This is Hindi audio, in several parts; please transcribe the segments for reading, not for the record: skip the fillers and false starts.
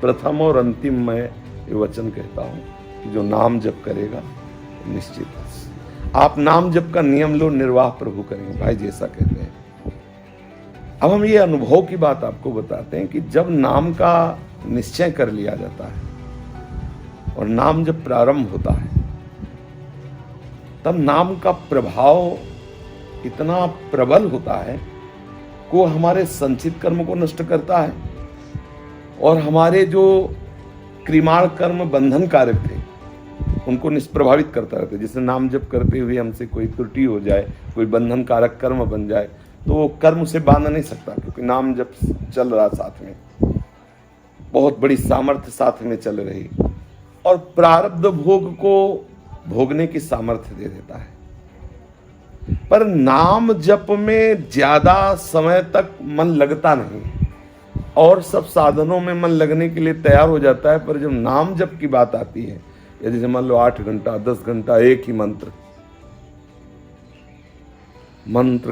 प्रथम और अंतिम मैं ये वचन कहता हूँ कि जो नाम जप करेगा निश्चित है। आप नाम जप का नियम लो, निर्वाह प्रभु करेंगे, भाई जैसा कहते हैं। अब हम ये अनुभव की बात आपको बताते हैं कि जब नाम का निश्चय कर लिया जाता है और नाम जब प्रारंभ होता है, तब नाम का प्रभाव इतना प्रबल होता है को हमारे संचित कर्म को नष्ट करता है और हमारे जो क्रिमाण कर्म बंधन कारक थे उनको निष्प्रभावित करता रहता है। जिससे नाम जप करते हुए हमसे कोई त्रुटि हो जाए, कोई बंधन कारक कर्म बन जाए, तो वो कर्म से बांध नहीं सकता, क्योंकि नाम जप चल रहा साथ में, बहुत बड़ी सामर्थ्य साथ में चल रही और प्रारब्ध भोग को भोगने की सामर्थ्य दे देता है। पर नाम जप में ज्यादा समय तक मन लगता नहीं और सब साधनों में मन लगने के लिए तैयार हो जाता है, पर जब नाम जप की बात आती है, या जैसे मान लो 8 घंटा 10 घंटा एक ही मंत्र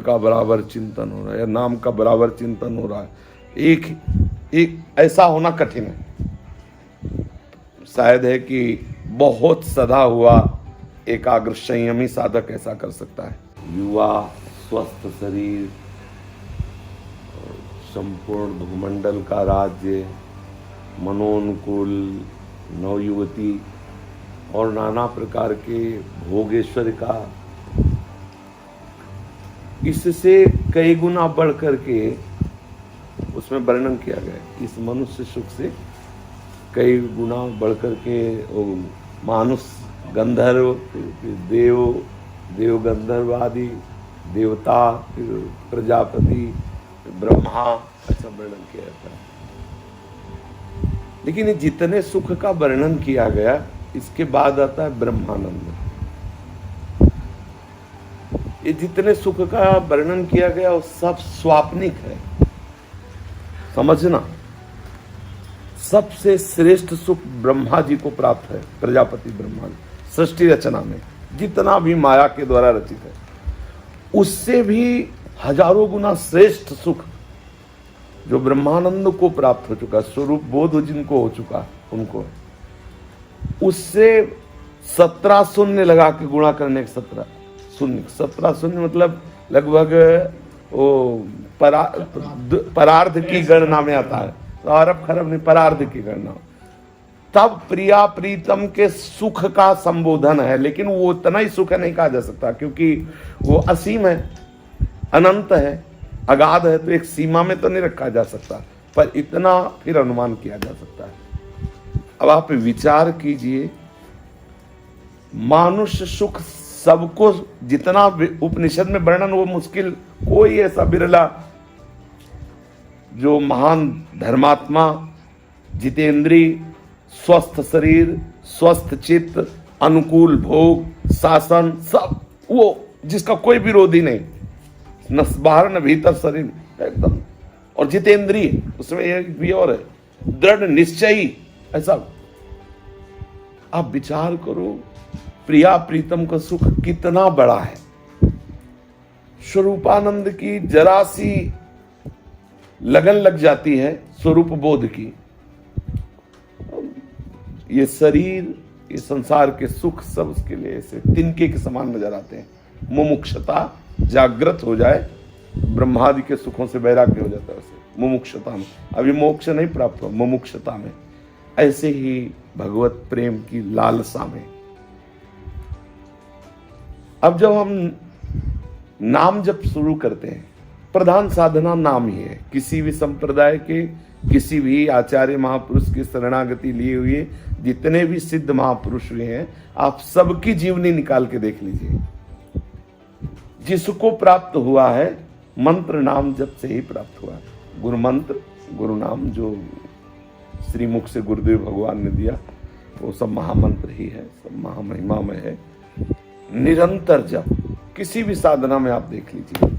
का बराबर चिंतन हो रहा है या नाम का बराबर चिंतन हो रहा है, एक ऐसा होना कठिन है। शायद है कि बहुत सदा हुआ एकाग्र संयमी साधक ऐसा कर सकता है। युवा, स्वस्थ शरीर, संपूर्ण भूमंडल का राज्य, मनोनुकूल नवयुवती और नाना प्रकार के भोगेश्वर का, इससे कई गुना बढ़ करके उसमें वर्णन किया गया। इस मनुष्य सुख से कई गुना बढ़ करके मानुष, गंधर्व, देव गंधर्व आदि देवता, प्रजापति, ब्रह्मा, ऐसा वर्णन किया जाता है। लेकिन ये जितने सुख का वर्णन किया गया, इसके बाद आता है ब्रह्मानंद। ये जितने सुख का वर्णन किया गया वो सब स्वाप्निक है, समझना। सबसे श्रेष्ठ सुख ब्रह्मा जी को प्राप्त है, प्रजापति ब्रह्मा जी सृष्टि रचना में जितना भी माया के द्वारा रचित है, उससे भी हजारों गुना श्रेष्ठ सुख जो ब्रह्मानंद को प्राप्त हो चुका, स्वरूप बोध जिनको हो चुका उनको, उससे 17 शून्य लगा के गुणा करने के 17 शून्य मतलब लगभग वो परार्ध की गणना में आता है, तो अरब खरब नहीं, परार्ध की गणना। तब प्रिया प्रीतम के सुख का संबोधन है, लेकिन वो उतना ही सुख नहीं कहा जा सकता, क्योंकि वो असीम है, अनंत है, अगाध है, तो एक सीमा में तो नहीं रखा जा सकता, पर इतना फिर अनुमान किया जा सकता है। अब आप विचार कीजिए, मानुष्य सुख सबको जितना उपनिषद में वर्णन, वो मुश्किल, कोई ऐसा बिरला जो महान धर्मात्मा, जितेंद्री, स्वस्थ शरीर, स्वस्थ चित्त, अनुकूल भोग, शासन, सब वो जिसका कोई विरोधी नहीं, न बाहर न भीतर शरीर एकदम, और जितेंद्रिय, उसमें एक भी और है, दृढ़ निश्चयी, ऐसा। आप विचार करो, प्रिया प्रीतम का सुख कितना बड़ा है। स्वरूपानंद की जरा सी लगन लग जाती है स्वरूप बोध की, ये शरीर, ये संसार के सुख सब उसके लिए ऐसे तिनके के समान नजर आते हैं। मुमुक्षता जागृत हो जाए, ब्रह्मादि के सुखों से वैराग्य हो जाता है उसे मुमुक्षता में। अभी मोक्ष नहीं प्राप्त हुआ, मुमुक्षता में। ऐसे ही भगवत प्रेम की लालसा में। अब जब हम नाम जप शुरू करते हैं, प्रधान साधना नाम ही है। किसी भी संप्रदाय के, किसी भी आचार्य महापुरुष की शरणागति लिए हुए जितने भी सिद्ध महापुरुष हुए हैं, आप सबकी जीवनी निकाल के देख लीजिए। जिसको प्राप्त हुआ है मंत्र नाम जप से ही प्राप्त हुआ। गुरु मंत्र, गुरु नाम जो श्रीमुख से गुरुदेव भगवान ने दिया, वो सब महामंत्र ही है, सब महामहिमा में है। निरंतर जप किसी भी साधना में आप देख लीजिए।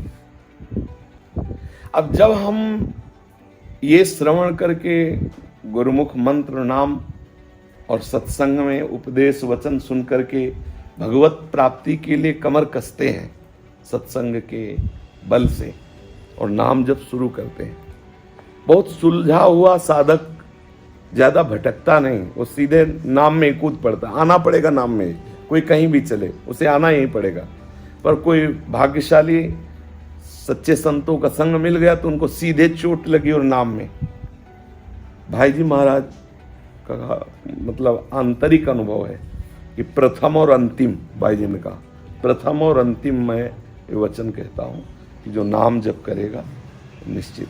अब जब हम ये श्रवण करके गुरुमुख मंत्र नाम और सत्संग में उपदेश वचन सुन करके भगवत प्राप्ति के लिए कमर कसते हैं सत्संग के बल से और नाम जप शुरू करते हैं, बहुत सुलझा हुआ साधक ज्यादा भटकता नहीं, वो सीधे नाम में कूद पड़ता। आना पड़ेगा नाम में, कोई कहीं भी चले उसे आना ही पड़ेगा। पर कोई भाग्यशाली सच्चे संतों का संग मिल गया तो उनको सीधे चोट लगी और नाम में। भाई जी महाराज का मतलब आंतरिक अनुभव है कि प्रथम और अंतिम, भाई जी ने कहा प्रथम और अंतिम मैं ये वचन कहता हूं कि जो नाम जप करेगा निश्चित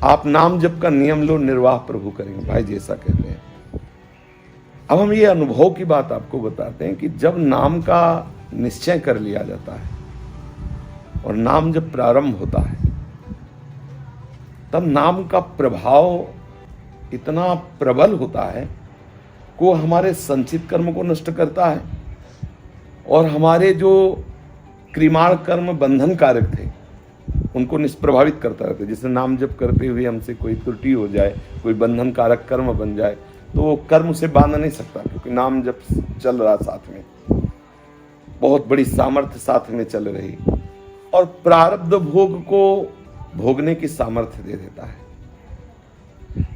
आप नाम जप का नियम लो, निर्वाह प्रभु करेंगे। भाई जी ऐसा कहते हैं। अब हम ये अनुभव की बात आपको बताते हैं कि जब नाम का निश्चय कर लिया जाता है और नाम जब प्रारंभ होता है तब नाम का प्रभाव इतना प्रबल होता है कि वो हमारे संचित कर्म को नष्ट करता है और हमारे जो क्रिमाण कर्म बंधन कारक थे उनको निष्प्रभावित करता रहता है। जैसे नाम जप करते हुए हमसे कोई त्रुटि हो जाए, कोई बंधन कारक कर्म बन जाए तो वो कर्म उसे बांध नहीं सकता, क्योंकि नाम जप चल रहा साथ में, बहुत बड़ी सामर्थ्य साथ में चल रही और प्रारब्ध भोग को भोगने की सामर्थ्य दे देता है।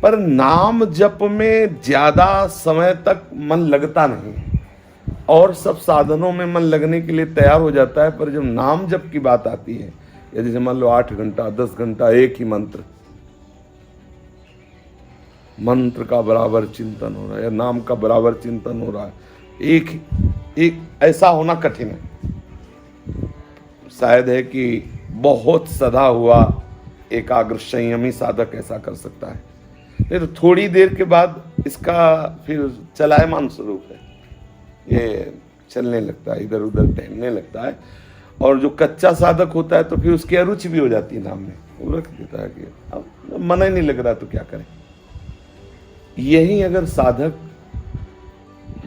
पर नाम जप में ज्यादा समय तक मन लगता नहीं और सब साधनों में मन लगने के लिए तैयार हो जाता है। पर जब नाम जप की बात आती है, या जैसे मान लो 8 घंटा 10 घंटा एक ही मंत्र का बराबर चिंतन हो रहा है या नाम का बराबर चिंतन हो रहा है, एक ऐसा होना कठिन है। शायद है कि बहुत सदा हुआ एकाग्र संयमी साधक ऐसा कर सकता है, फिर थोड़ी देर के बाद इसका फिर चलायमान स्वरूप है, ये चलने लगता है, इधर उधर टहलने लगता है। और जो कच्चा साधक होता है तो फिर उसकी अरुचि भी हो जाती है नाम में, वो रख देता है कि अब मन ही नहीं लग रहा तो क्या करें। यही अगर साधक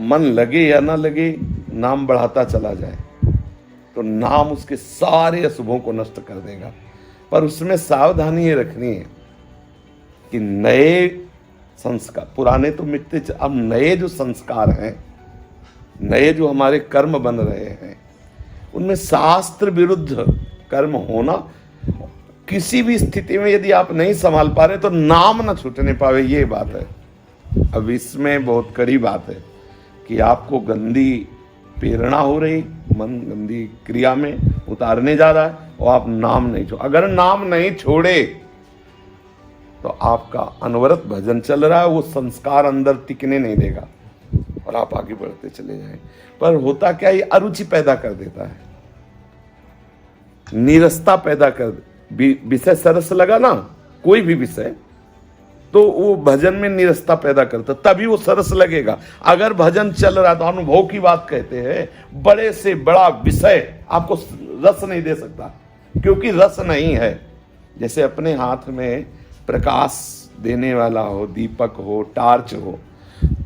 मन लगे या ना लगे नाम बढ़ाता चला जाए तो नाम उसके सारे अशुभों को नष्ट कर देगा। पर उसमें सावधानी ये रखनी है कि नए संस्कार, पुराने तो मिटते, अब नए जो संस्कार हैं, नए जो हमारे कर्म बन रहे हैं, उनमें शास्त्र विरुद्ध कर्म होना किसी भी स्थिति में यदि आप नहीं संभाल पा रहे तो नाम ना छूटने पावे, ये बात है। अब इसमें बहुत कड़ी बात है कि आपको गंदी प्रेरणा हो रही, मन गंदी क्रिया में उतारने जा रहा है और आप नाम नहीं छोड़, अगर नाम नहीं छोड़े तो आपका अनवरत भजन चल रहा है, वो संस्कार अंदर टिकने नहीं देगा और आप आगे बढ़ते चले जाएं। पर होता क्या, ये अरुचि पैदा कर देता है, नीरसता पैदा कर, विषय सरस लगा ना कोई भी विषय तो वो भजन में नीरसता पैदा करता, तभी वो सरस लगेगा। अगर भजन चल रहा तो अनुभव की बात कहते हैं, बड़े से बड़ा विषय आपको रस नहीं दे सकता, क्योंकि रस नहीं है। जैसे अपने हाथ में प्रकाश देने वाला हो, दीपक हो, टार्च हो,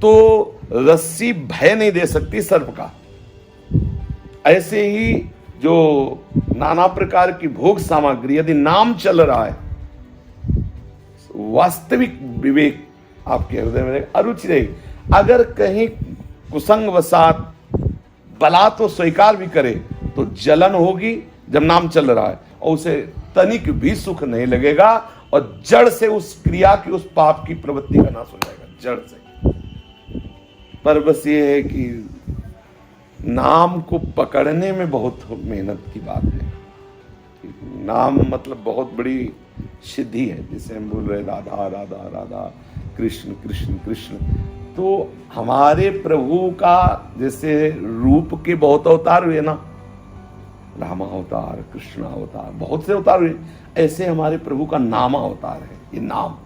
तो रस्सी भय नहीं दे सकती सर्प का। ऐसे ही जो नाना प्रकार की भोग सामग्री, यदि नाम चल रहा है, वास्तविक विवेक आपके हृदय में अरुचि रही, अगर कहीं कुसंग वसात बला तो स्वीकार भी करे तो जलन होगी जब नाम चल रहा है, और उसे तनिक भी सुख नहीं लगेगा और जड़ से उस क्रिया की, उस पाप की प्रवृत्ति का नाश हो जाएगा, जड़ से। पर बस ये है कि नाम को पकड़ने में बहुत मेहनत की बात है। नाम मतलब बहुत बड़ी सिद्धि है, जिसे हम बोल रहे राधा राधा राधा, कृष्ण कृष्ण कृष्ण। तो हमारे प्रभु का जैसे रूप के बहुत अवतार हुए ना, राम अवतार, कृष्ण अवतार, बहुत से अवतार हुए, ऐसे हमारे प्रभु का नाम अवतार है। ये नाम,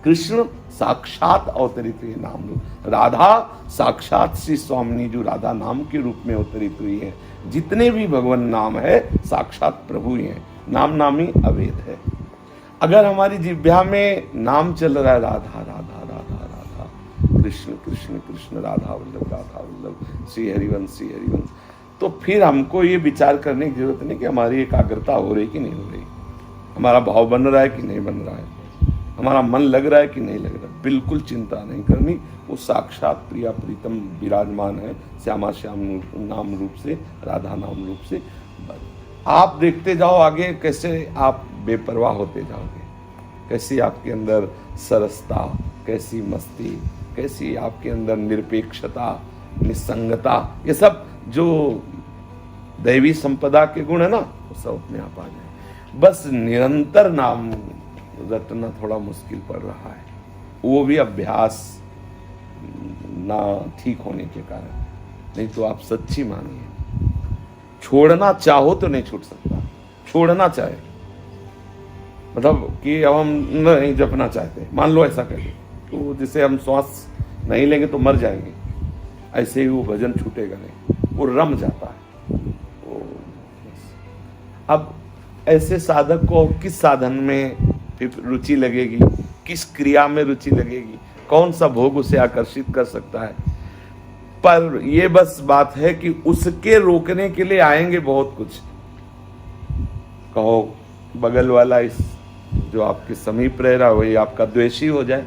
कृष्ण साक्षात अवतरित हुए नाम रूप, राधा साक्षात श्री स्वामिनी जो राधा नाम के रूप में अवतरित हुई है। जितने भी भगवान नाम है साक्षात प्रभु ही है, नाम नामी अवेद है। अगर हमारी जिह्वा में नाम चल रहा है राधा राधा राधा राधा, कृष्ण कृष्ण कृष्ण, राधा वल्लभ श्री हरिवंश, तो फिर हमको ये विचार करने की जरूरत नहीं कि हमारी एकाग्रता हो रही कि नहीं हो रही, हमारा भाव बन रहा है कि नहीं बन रहा है, हमारा मन लग रहा है कि नहीं लग रहा। बिल्कुल चिंता नहीं करनी, वो साक्षात प्रिया प्रीतम विराजमान है श्यामा श्याम नाम रूप से, राधा नाम रूप से। आप देखते जाओ आगे कैसे आप बेपरवाह होते जाओगे, कैसी आपके अंदर सरसता, कैसी मस्ती, कैसी आपके अंदर निरपेक्षता, निसंगता, ये सब जो दैवी संपदा के गुण है ना, वो सब अपने आप आ जाए। बस निरंतर नाम रटना थोड़ा मुश्किल पड़ रहा है, वो भी अभ्यास ना ठीक होने के कारण। नहीं तो आप सच्ची मानिए, छोड़ना चाहो तो नहीं छूट सकता। छोड़ना चाहे मतलब कि अब हम नहीं जपना चाहते, मान लो ऐसा करिए, तो जिसे हम श्वास नहीं लेंगे तो मर जाएंगे, ऐसे ही वो भजन छूटेगा नहीं, वो रम जाता है। अब ऐसे साधक को किस साधन में फिर रुचि लगेगी, किस क्रिया में रुचि लगेगी, कौन सा भोग उसे आकर्षित कर सकता है। पर ये बस बात है कि उसके रोकने के लिए आएंगे बहुत कुछ। कहो बगल वाला इस जो आपके समीप रह रहा है वही आपका द्वेषी हो जाए,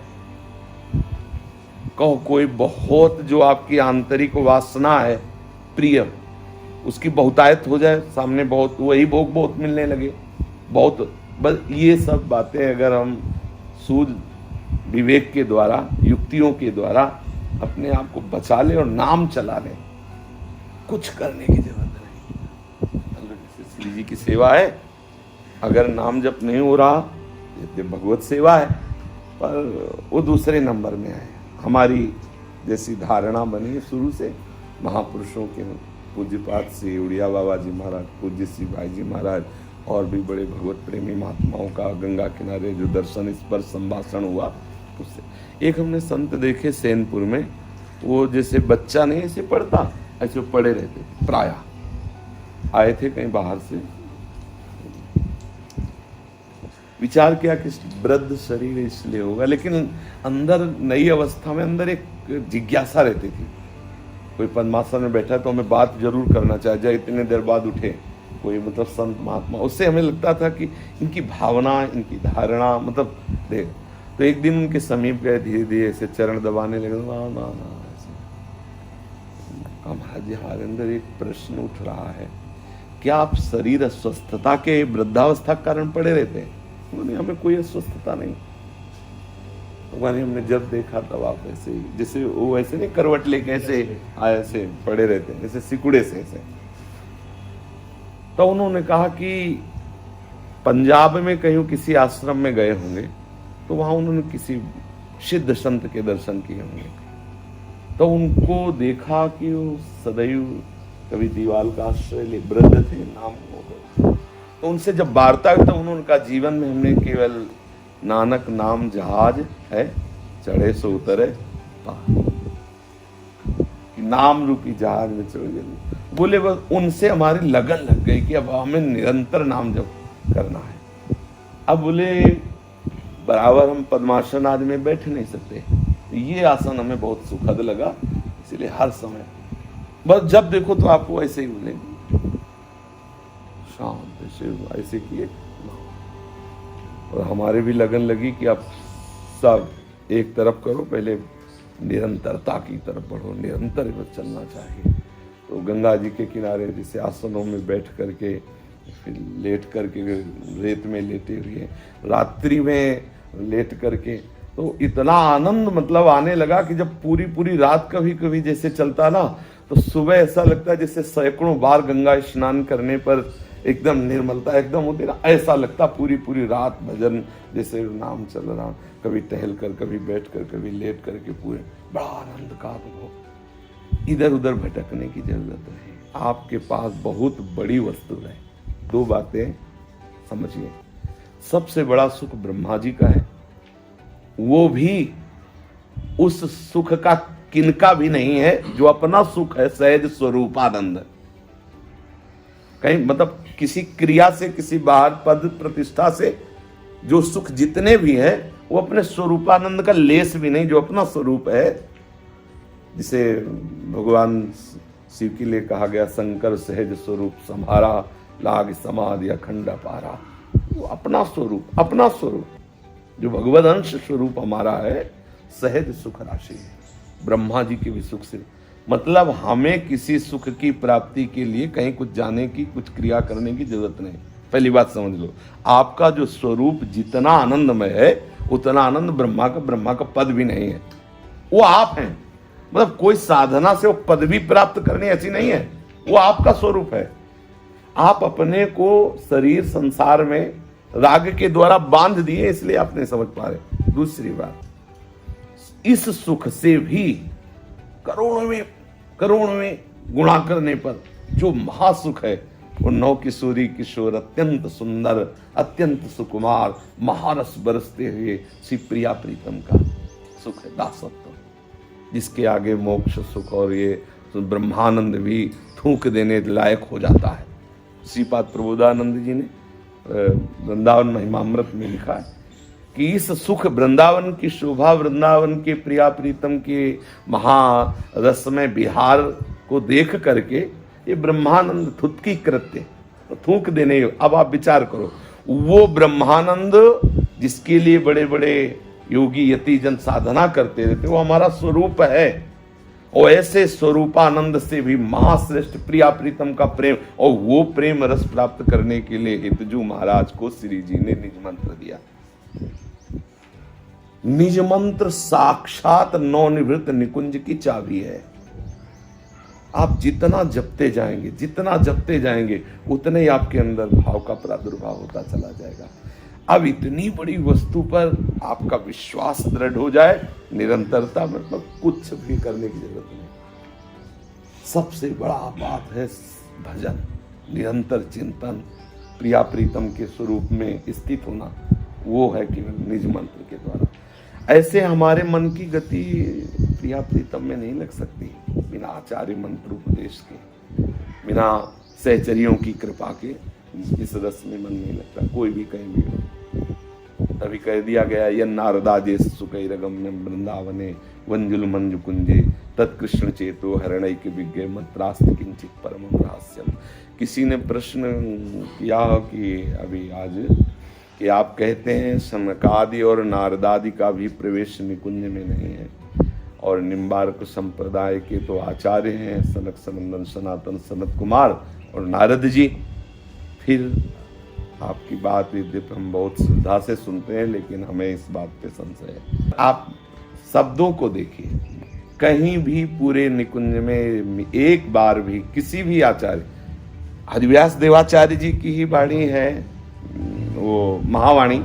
कहो कोई बहुत जो आपकी आंतरिक वासना है प्रिय, उसकी बहुतायत हो जाए सामने, बहुत वही भोग बहुत मिलने लगे बहुत। बस ये सब बातें अगर हम सूझ विवेक के द्वारा, युक्तियों के द्वारा अपने आप को बचा ले और नाम चला ले, कुछ करने की जरूरत नहीं। जैसे श्री जी की सेवा है, अगर नाम जप नहीं हो रहा, ये भगवत सेवा है, पर वो दूसरे नंबर में है। हमारी जैसी धारणा बनी है शुरू से महापुरुषों के, पूज्यपाद श्री उड़िया बाबा जी महाराज, पूज्य श्री भाई जी महाराज और भी बड़े भगवत प्रेमी महात्माओं का गंगा किनारे जो दर्शन स्पर्श संभाषण हुआ, उससे एक हमने संत देखे सैनपुर में, वो जैसे बच्चा नहीं ऐसे पढ़ता, ऐसे पड़े रहते, प्रायः आए थे कहीं बाहर से। विचार किया कि वृद्ध शरीर इसलिए होगा, लेकिन अंदर नई अवस्था में अंदर एक जिज्ञासा रहती थी। कोई पद्मासन में बैठा है तो हमें बात जरूर करना चाहिए, इतने देर बाद उठे कोई मतलब संत महात्मा, उससे हमें लगता था कि इनकी भावना, इनकी धारणा मतलब देख। तो एक दिन उनके समीप गए, धीरे धीरे ऐसे चरण दबाने लगे, ना ना ना ऐसे। महाराज जी हमारे अंदर एक प्रश्न उठ रहा है, क्या आप शरीर अस्वस्थता के वृद्धावस्था के कारण पड़े रहते हैं? उन्होंने हमें कोई अस्वस्थता नहीं, भगवान हमने जब देखा तब आप ऐसे ही, जैसे वो ऐसे नहीं करवट लेके ऐसे ऐसे पड़े रहते हैं, जैसे सिकुड़े से ऐसे। तो उन्होंने कहा कि पंजाब में कहीं किसी आश्रम में गए होंगे, तो वहां उन्होंने किसी सिद्ध संत के दर्शन किए होंगे, तो उनको देखा कि वो सदैव कभी दीवाल का आश्रय ले, वृद्ध थे, नाम हो गए। तो उनसे जब वार्ता हुई तो उन्होंने कहा जीवन में हमने केवल नानक नाम जहाज है, चढ़े सो उतरे पार, नाम रूपी जहाज में चढ़ गए। बोले बस उनसे हमारी लगन लग गई कि अब हमें निरंतर नाम जप करना है। अब बोले बराबर हम पद्मासन आदि में बैठ नहीं सकते, ये आसन हमें बहुत सुखद लगा, इसलिए हर समय बस जब देखो तो आपको ऐसे ही बोलेंगे, शांत से ऐसे किए। और हमारे भी लगन लगी कि आप सब एक तरफ करो, पहले निरंतरता की तरफ बढ़ो, निरंतर बस चलना चाहिए। तो गंगा जी के किनारे जैसे आसनों में बैठ करके, फिर लेट करके, रेत में लेटे हुए, रात्रि में लेट करके, तो इतना आनंद मतलब आने लगा कि जब पूरी पूरी रात कभी कभी जैसे चलता ना, तो सुबह ऐसा लगता है जैसे सैकड़ों बार गंगा स्नान करने पर एकदम निर्मलता एकदम होती ना, ऐसा लगता पूरी पूरी रात भजन जैसे नाम चल रहा, कभी टहल कर, कभी बैठ कर, कभी लेट करके, पूरे बड़ा आनंद का अनुभव। इधर उधर भटकने की जरूरत नहीं, आपके पास बहुत बड़ी वस्तु है। दो बातें समझिए, सबसे बड़ा सुख ब्रह्मा जी का है, वो भी उस सुख का किनका भी नहीं है जो अपना सुख है, सहज स्वरूपानंद। कहीं मतलब किसी क्रिया से, किसी बाहर पद प्रतिष्ठा से जो सुख जितने भी है वो अपने स्वरूपानंद का लेस भी नहीं, जो अपना स्वरूप है। जिसे भगवान शिव के लिए कहा गया, शंकर सहज स्वरूप संहारा, लाग समाधि अखंड पारा। वो अपना स्वरूप, अपना स्वरूप जो भगवद अंश स्वरूप हमारा है, सहज सुख राशि है। ब्रह्मा जी के भी सुख से मतलब हमें किसी सुख की प्राप्ति के लिए कहीं कुछ जाने की, कुछ क्रिया करने की जरूरत नहीं। पहली बात समझ लो, आपका जो स्वरूप जितना आनंदमय है उतना आनंद ब्रह्मा का पद भी नहीं है। वो आप हैं, मतलब कोई साधना से वो पदवी प्राप्त करनी ऐसी नहीं है, वो आपका स्वरूप है। आप अपने को शरीर संसार में राग के द्वारा बांध दिए, इसलिए आप नहीं समझ पा रहे। दूसरी बात, इस सुख से भी करोड़ों में गुणा करने पर जो महासुख है वो नौ किशोरी किशोर अत्यंत सुंदर अत्यंत सुकुमार महारस बरसते हुए श्री प्रिया प्रीतम का सुख है, दासत्व, जिसके आगे मोक्ष सुख और ये ब्रह्मानंद भी थूक देने लायक हो जाता है। श्रीपाद प्रबोधानंद जी ने वृंदावन महिमामृत में लिखा है कि इस सुख वृंदावन की शोभा, वृंदावन के प्रिया प्रीतम के महारसमय बिहार को देख करके ये ब्रह्मानंद थुतकी कृत्य थूक देने। अब आप विचार करो, वो ब्रह्मानंद जिसके लिए बड़े बड़े योगी यति जन साधना करते रहते, वो हमारा स्वरूप है। और ऐसे स्वरूपानंद से भी महाश्रेष्ठ प्रिया प्रीतम का प्रेम, और वो प्रेम रस प्राप्त करने के लिए हितजू महाराज को श्री जी ने निज मंत्र दिया। निज मंत्र साक्षात नवनिवृत्त निकुंज की चाबी है। आप जितना जपते जाएंगे उतने ही आपके अंदर भाव का प्रादुर्भाव होता चला जाएगा। अब इतनी बड़ी वस्तु पर आपका विश्वास दृढ़ हो जाए, निरंतरता, मतलब कुछ भी करने की जरूरत नहीं। सबसे बड़ा बात है भजन, निरंतर चिंतन, प्रिया प्रीतम के स्वरूप में स्थित होना, वो है केवल निज मंत्र के द्वारा। ऐसे हमारे मन की गति प्रिया प्रीतम में नहीं लग सकती बिना आचार्य मंत्र उपदेश के, बिना सहचरियों की कृपा के इस रस में मन नहीं लगता, कोई भी कहीं भी हो। तभी कह दिया गया, यन नारदाजे सुखैरगम्यम वृंदावने वंजुल मंजु कुंजे तत्कृष्ण चेतो हरणैक विज्ञ मत्रास्ति किंचित परमं रहस्यम। किसी ने प्रश्न किया कि अभी आज कि आप कहते हैं सनकादि और नारदादि का भी प्रवेश निकुंज में नहीं है, और निम्बार्क संप्रदाय के तो आचार्य हैं सनक सनंदन सनातन सनत कुमार और नारद जी। फिर आपकी बात यद्यपि हम बहुत श्रद्धा से सुनते हैं, लेकिन हमें इस बात पे संशय है। आप शब्दों को देखिए, कहीं भी पूरे निकुंज में एक बार भी किसी भी आचार्य, हरिव्यास देवाचार्य जी की ही वाणी है वो महावाणी,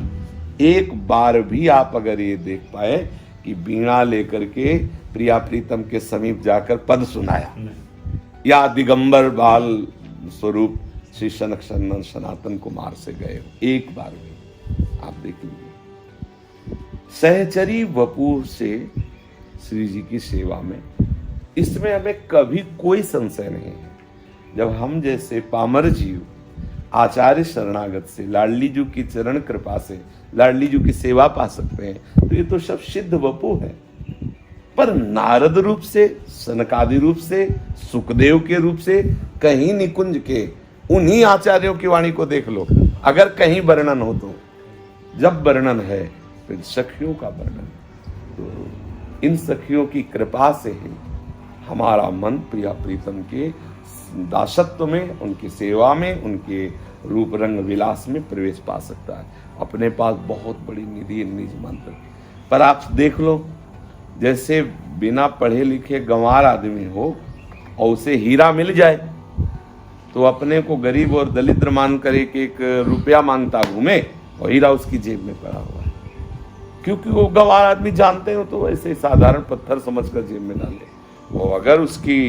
एक बार भी आप अगर ये देख पाए कि बीणा लेकर के प्रिया प्रीतम के समीप जाकर पद सुनाया, या दिगंबर बाल स्वरूप श्री सनक सनंदन सनातन कुमार से गए हो, एक बार भी आप देख लीजिए। सहचरी वपू से श्री जी की सेवा में, इसमें हमें कभी कोई संशय नहीं है। जब हम जैसे पामर जीव आचार्य शरणागत से, लाडली जी की चरण कृपा से लाडली जी की सेवा पा सकते हैं, तो ये तो सब सिद्ध वपू है। पर नारद रूप से, सनकादि रूप से, सुखदेव के रूप से, कहीं निकुंज के उन्हीं आचार्यों की वाणी को देख लो, अगर कहीं वर्णन हो तो, जब वर्णन है फिर सखियों का वर्णन। तो इन सखियों की कृपा से ही हमारा मन प्रिया प्रीतम के दासत्व में, उनकी सेवा में, उनके रूप रंग विलास में प्रवेश पा सकता है। अपने पास बहुत बड़ी निधि निज मंत्र। पर आप देख लो, जैसे बिना पढ़े लिखे गंवार आदमी हो और उसे हीरा मिल जाए तो अपने को गरीब और दलिद्र मान कर एक रुपया मांगता घूमे, और हीरा उसकी जेब में पड़ा हुआ है। क्योंकि वो गंवार आदमी जानते हो तो ऐसे साधारण पत्थर समझकर जेब में डाले, वो अगर उसकी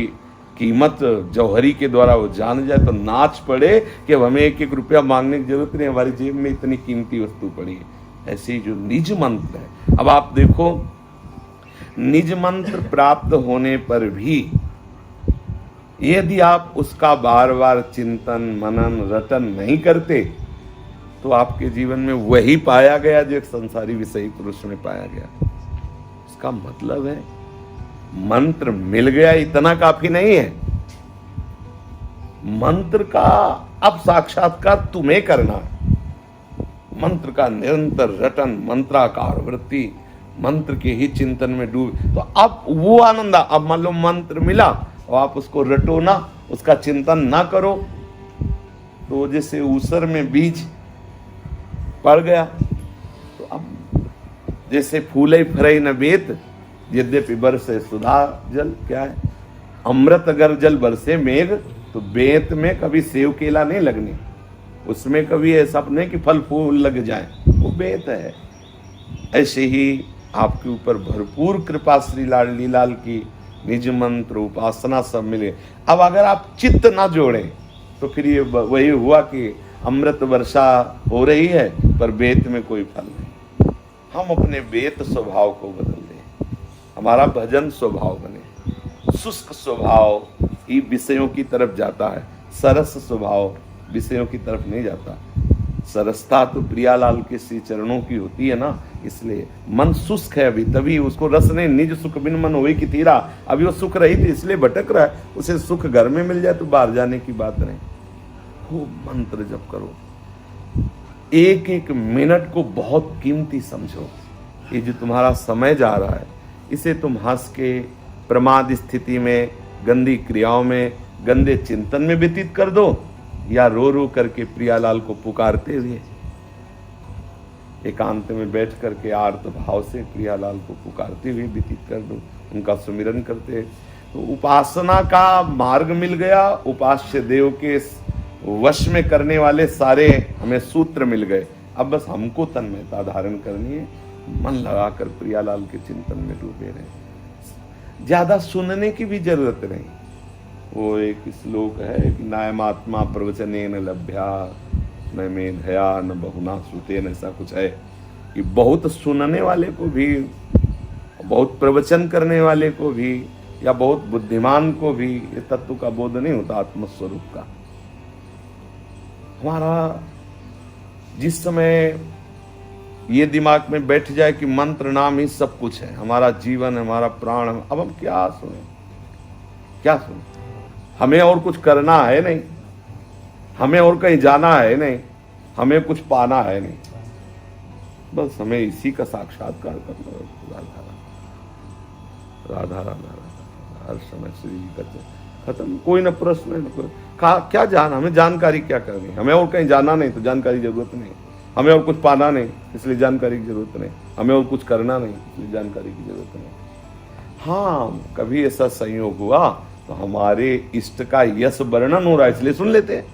कीमत जौहरी के द्वारा वो जान जाए तो नाच पड़े कि अब हमें एक एक रुपया मांगने की जरूरत नहीं, हमारी जेब में इतनी कीमती वस्तु पड़ी है। ऐसे जो निज मंत्र है, अब आप देखो, निज मंत्र प्राप्त होने पर भी यदि आप उसका बार बार चिंतन मनन रटन नहीं करते तो आपके जीवन में वही पाया गया जो एक संसारी विषयी पुरुष में पाया गया। इसका मतलब है मंत्र मिल गया इतना काफी नहीं है, मंत्र का अब साक्षात्कार तुम्हें करना है। मंत्र का निरंतर रटन, मंत्राकार वृत्ति, मंत्र के ही चिंतन में डूब, तो अब वो आनंद। अब मान लो मंत्र मिला और आप उसको रटो ना, उसका चिंतन ना करो, तो जैसे ऊसर में बीज पड़ गया, तो अब जैसे फूले फरे न बेत, यद्यपि बरसे सुधा जल, क्या है, अमृत अगर जल बरसे मेघ, तो बेत में कभी सेव केला नहीं लगने, उसमें कभी ऐसा नहीं कि फल फूल लग जाए, वो बेत है। ऐसे ही आपके ऊपर भरपूर कृपा श्री लाडली लाल की निज मंत्र उपासना सब मिले। अब अगर आप चित्त ना जोड़ें तो फिर ये वही हुआ कि अमृत वर्षा हो रही है पर बेत में कोई फल नहीं। हम अपने बेत स्वभाव को बदल दें, हमारा भजन स्वभाव बने। शुष्क स्वभाव ही विषयों की तरफ जाता है, सरस स्वभाव विषयों की तरफ नहीं जाता। सरसता तो प्रियालाल के श्री चरणों की होती है ना, इसलिए मन शुष्क है अभी, तभी उसको रस ने निज सुख बिन मन होई की तीरा, अभी वो सुख रही थी इसलिए भटक रहा है। उसे सुख घर में मिल जाए तो बाहर जाने की बात नहीं। खूब मंत्र जप करो, एक एक मिनट को बहुत कीमती समझो। ये जो तुम्हारा समय जा रहा है इसे तुम हंस के, प्रमाद स्थिति में, गंदी क्रियाओं में, गंदे चिंतन में व्यतीत कर दो, या रो रो करके प्रियालाल को पुकारते हुए एकांत में बैठ करके आर्त भाव से प्रियालाल को पुकारते हुए व्यतीत कर दो, उनका सुमिरन करते। तो उपासना का मार्ग मिल गया, उपास्य देव के वश में करने वाले सारे हमें सूत्र मिल गए। अब बस हमको तन्मयता धारण करनी है, मन लगाकर प्रियालाल के चिंतन में डूबे रहे। ज्यादा सुनने की भी जरूरत नहीं। वो एक श्लोक है कि नायमात्मा प्रवचने न लभ्या न मेधया न बहुना श्रुतेन, ऐसा कुछ है कि बहुत सुनने वाले को भी, बहुत प्रवचन करने वाले को भी, या बहुत बुद्धिमान को भी ये तत्व का बोध नहीं होता आत्मस्वरूप का। हमारा जिस समय ये दिमाग में बैठ जाए कि मंत्र नाम ही सब कुछ है, हमारा जीवन, हमारा प्राण, अब हम क्या सुने, क्या सुने? हमें और कुछ करना है नहीं, हमें और कहीं जाना है नहीं, हमें कुछ पाना है नहीं, बस हमें इसी का साक्षात्कार करना है। राधा राधा राधा राधा, हर समय श्री करते खत्म, कोई न प्रश्न न कोई क्या जान, हमें जानकारी क्या करनी, हमें और कहीं जाना नहीं तो जानकारी की जरूरत नहीं, हमें और कुछ पाना नहीं इसलिए जानकारी की जरूरत नहीं, हमें और कुछ करना नहीं इसलिए जानकारी की जरूरत नहीं। हाँ, कभी ऐसा संयोग हुआ तो हमारे इष्ट का यश वर्णन हो रहा है इसलिए सुन लेते हैं।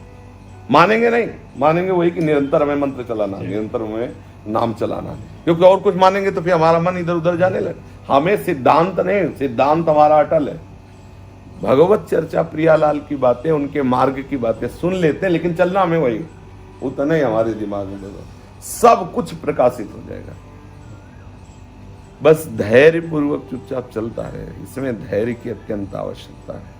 मानेंगे नहीं, मानेंगे वही कि निरंतर हमें मंत्र चलाना, निरंतर हमें नाम चलाना, क्योंकि और कुछ मानेंगे तो फिर हमारा मन इधर उधर जाने लगे। हमें सिद्धांत नहीं, सिद्धांत हमारा अटल है। भगवत चर्चा, प्रियालाल की बातें, उनके मार्ग की बातें सुन लेते हैं, लेकिन चलना हमें वही, उतना ही हमारे दिमाग में सब कुछ प्रकाशित हो जाएगा। बस धैर्य पूर्वक चुपचाप चलता रहे, इसमें धैर्य की अत्यंत आवश्यकता है।